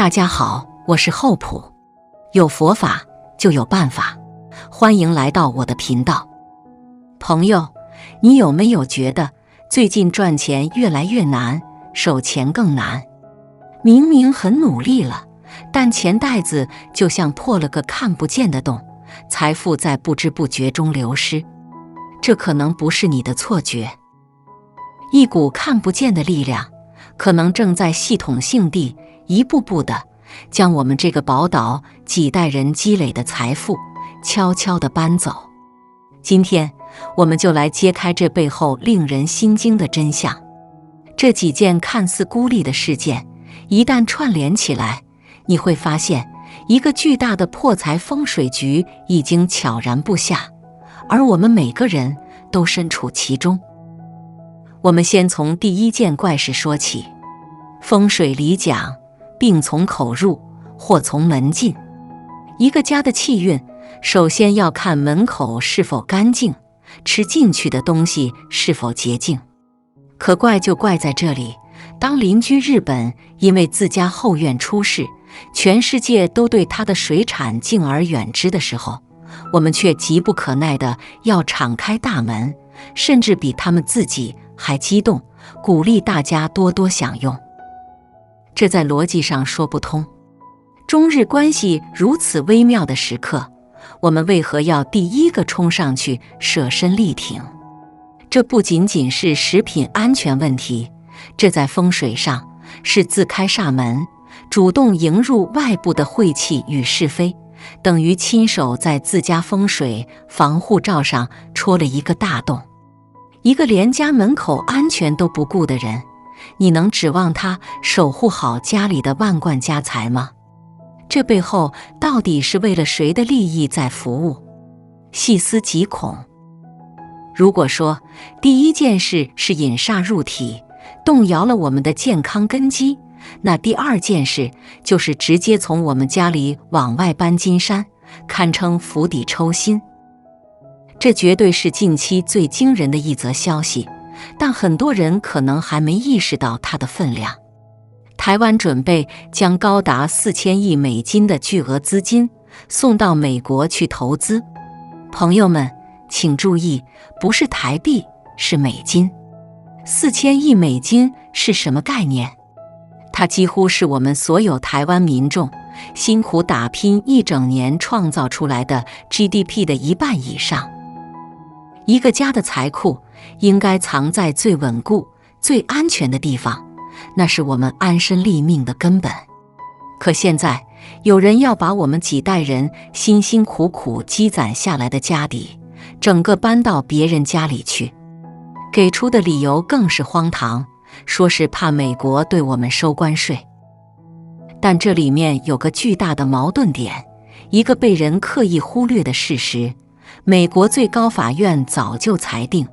大家好，我是厚朴，有佛法就有办法，欢迎来到我的频道。朋友，你有没有觉得最近赚钱越来越难，守钱更难？明明很努力了，但钱袋子就像破了个看不见的洞，财富在不知不觉中流失。这可能不是你的错觉，一股看不见的力量可能正在系统性地一步步地将我们这个宝岛几代人积累的财富悄悄地搬走。今天我们就来揭开这背后令人心惊的真相。这几件看似孤立的事件一旦串联起来，你会发现一个巨大的破财风水局已经悄然布下，而我们每个人都身处其中。我们先从第一件怪事说起。风水里讲，病从口入，祸从门进。一个家的气运，首先要看门口是否干净，吃进去的东西是否洁净。可怪就怪在这里，当邻居日本因为自家后院出事，全世界都对他的水产敬而远之的时候，我们却急不可耐地要敞开大门，甚至比他们自己还激动，鼓励大家多多享用。这在逻辑上说不通。中日关系如此微妙的时刻，我们为何要第一个冲上去舍身力挺？这不仅仅是食品安全问题，这在风水上是自开煞门，主动迎入外部的晦气与是非，等于亲手在自家风水防护罩上戳了一个大洞。一个连家门口安全都不顾的人，你能指望他守护好家里的万贯家财吗？这背后到底是为了谁的利益在服务？细思极恐。如果说第一件事是引煞入体，动摇了我们的健康根基，那第二件事就是直接从我们家里往外搬金山，堪称釜底抽薪。这绝对是近期最惊人的一则消息，但很多人可能还没意识到它的分量。台湾准备将高达4000亿美金的巨额资金送到美国去投资。朋友们，请注意，不是台币，是美金。4000亿美金是什么概念？它几乎是我们所有台湾民众辛苦打拼一整年创造出来的 GDP 的1半以上。一个家的财库应该藏在最稳固、最安全的地方，那是我们安身立命的根本。可现在，有人要把我们几代人辛辛苦苦积攒下来的家底，整个搬到别人家里去，给出的理由更是荒唐，说是怕美国对我们收关税。但这里面有个巨大的矛盾点，一个被人刻意忽略的事实。美国最高法院早就裁定，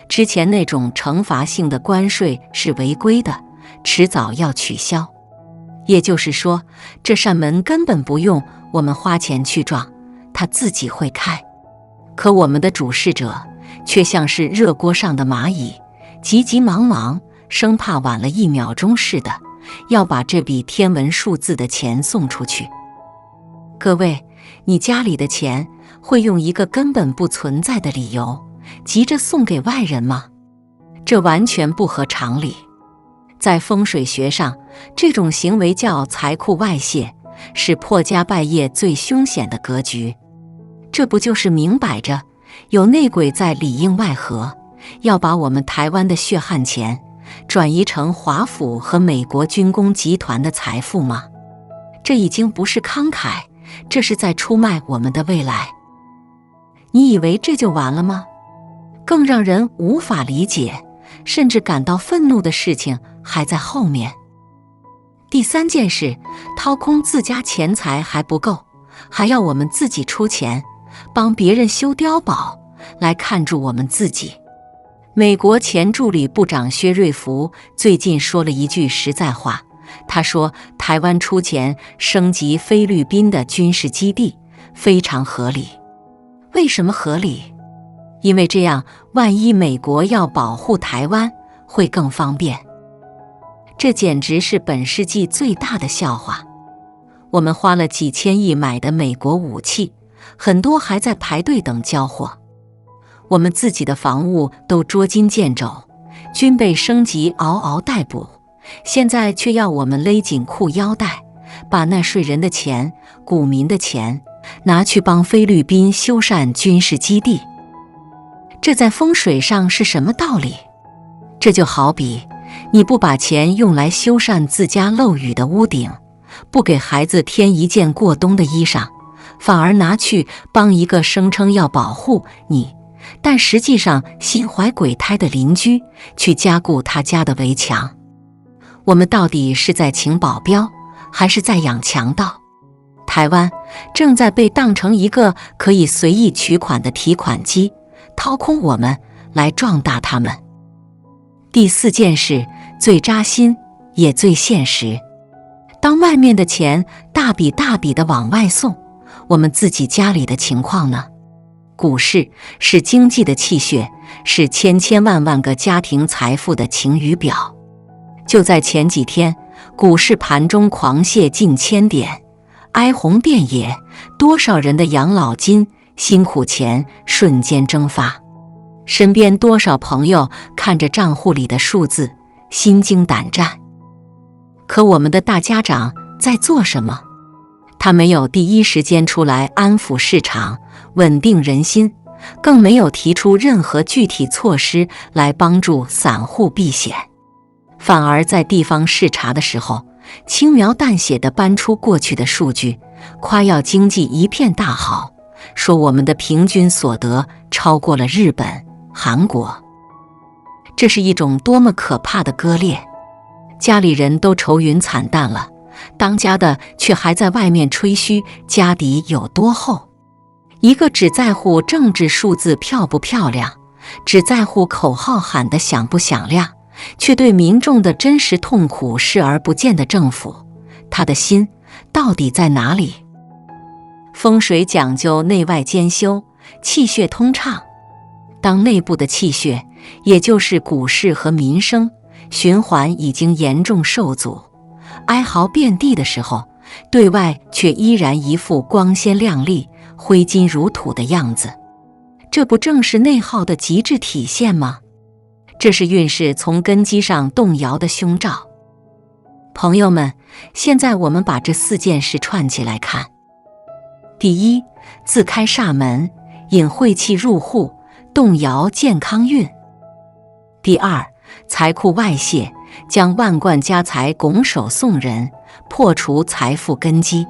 之前那种惩罚性的关税是违规的，迟早要取消。也就是说，这扇门根本不用我们花钱去撞，它自己会开。可我们的主事者却像是热锅上的蚂蚁，急急忙忙，生怕晚了1秒钟似的，要把这笔天文数字的钱送出去。各位，你家里的钱会用一个根本不存在的理由急着送给外人吗？这完全不合常理。在风水学上，这种行为叫财库外泄，是破家败业最凶险的格局。这不就是明摆着有内鬼在里应外合，要把我们台湾的血汗钱转移成华府和美国军工集团的财富吗？这已经不是慷慨，这是在出卖我们的未来。你以为这就完了吗？更让人无法理解，甚至感到愤怒的事情还在后面。第三件事，掏空自家钱财还不够，还要我们自己出钱，帮别人修碉堡，来看住我们自己。美国前助理部长薛瑞福最近说了一句实在话，他说台湾出钱升级菲律宾的军事基地，非常合理。为什么合理？因为这样，万一美国要保护台湾，会更方便。这简直是本世纪最大的笑话。我们花了几千亿买的美国武器，很多还在排队等交货。我们自己的房屋都捉襟见肘，军备升级嗷嗷待哺，现在却要我们勒紧裤腰带，把纳税人的钱、股民的钱拿去帮菲律宾修缮军事基地。这在风水上是什么道理？这就好比你不把钱用来修缮自家漏雨的屋顶，不给孩子添一件过冬的衣裳，反而拿去帮一个声称要保护你，但实际上心怀鬼胎的邻居去加固他家的围墙。我们到底是在请保镖，还是在养强盗？台湾正在被当成一个可以随意取款的提款机，掏空我们来壮大他们。第4件事最扎心也最现实，当外面的钱大笔大笔地往外送，我们自己家里的情况呢？股市是经济的气血，是千千万万个家庭财富的晴雨表。就在前几天，股市盘中狂泻近1000点，哀鸿遍野，多少人的养老金、辛苦钱瞬间蒸发。身边多少朋友看着账户里的数字，心惊胆战。可我们的大家长在做什么？他没有第一时间出来安抚市场，稳定人心，更没有提出任何具体措施来帮助散户避险，反而在地方视察的时候，轻描淡写地搬出过去的数据，夸耀经济一片大好，说我们的平均所得超过了日本、韩国。这是一种多么可怕的割裂！家里人都愁云惨淡了，当家的却还在外面吹嘘家底有多厚。一个只在乎政治数字漂不漂亮，只在乎口号喊得响不响亮，却对民众的真实痛苦视而不见的政府，他的心到底在哪里？风水讲究内外兼修，气血通畅。当内部的气血，也就是股市和民生循环已经严重受阻，哀嚎遍地的时候，对外却依然一副光鲜亮丽、挥金如土的样子，这不正是内耗的极致体现吗？这是运势从根基上动摇的凶兆。朋友们，现在我们把这4件事串起来看。第一，自开煞门，引晦气入户，动摇健康运。第二，财库外泄，将万贯家财拱手送人，破除财富根基。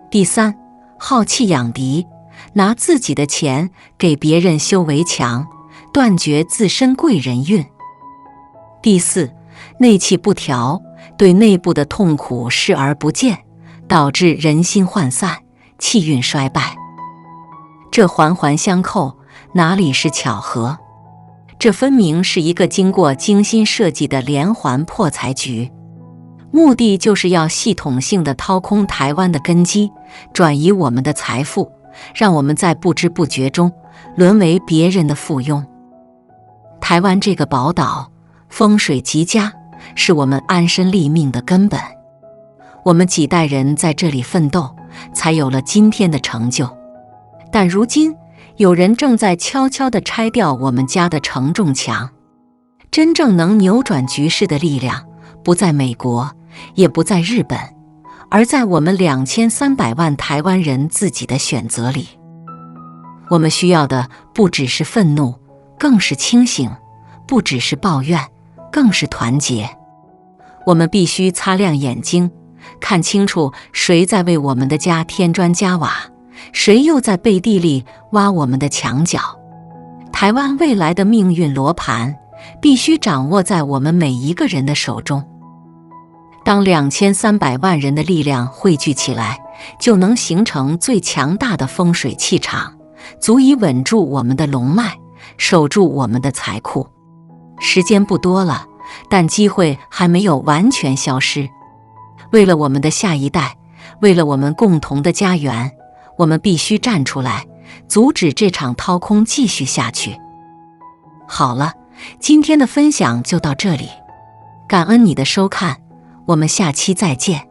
第三，好气养敌，拿自己的钱给别人修围墙，断绝自身贵人运。第四，内气不调，对内部的痛苦视而不见，导致人心涣散，气运衰败。这环环相扣，哪里是巧合？这分明是一个经过精心设计的连环破财局，目的就是要系统性的掏空台湾的根基，转移我们的财富，让我们在不知不觉中沦为别人的附庸。台湾这个宝岛，风水极佳，是我们安身立命的根本。我们几代人在这里奋斗，才有了今天的成就。但如今，有人正在悄悄地拆掉我们家的承重墙。真正能扭转局势的力量，不在美国，也不在日本，而在我们2300万台湾人自己的选择里。我们需要的不只是愤怒，更是清醒；不只是抱怨，更是团结。我们必须擦亮眼睛，看清楚谁在为我们的家添砖加瓦，谁又在背地里挖我们的墙角。台湾未来的命运罗盘必须掌握在我们每一个人的手中。当2300万人的力量汇聚起来，就能形成最强大的风水气场，足以稳住我们的龙脉，守住我们的财库。时间不多了，但机会还没有完全消失。为了我们的下一代，为了我们共同的家园，我们必须站出来，阻止这场掏空继续下去。好了，今天的分享就到这里，感恩你的收看，我们下期再见。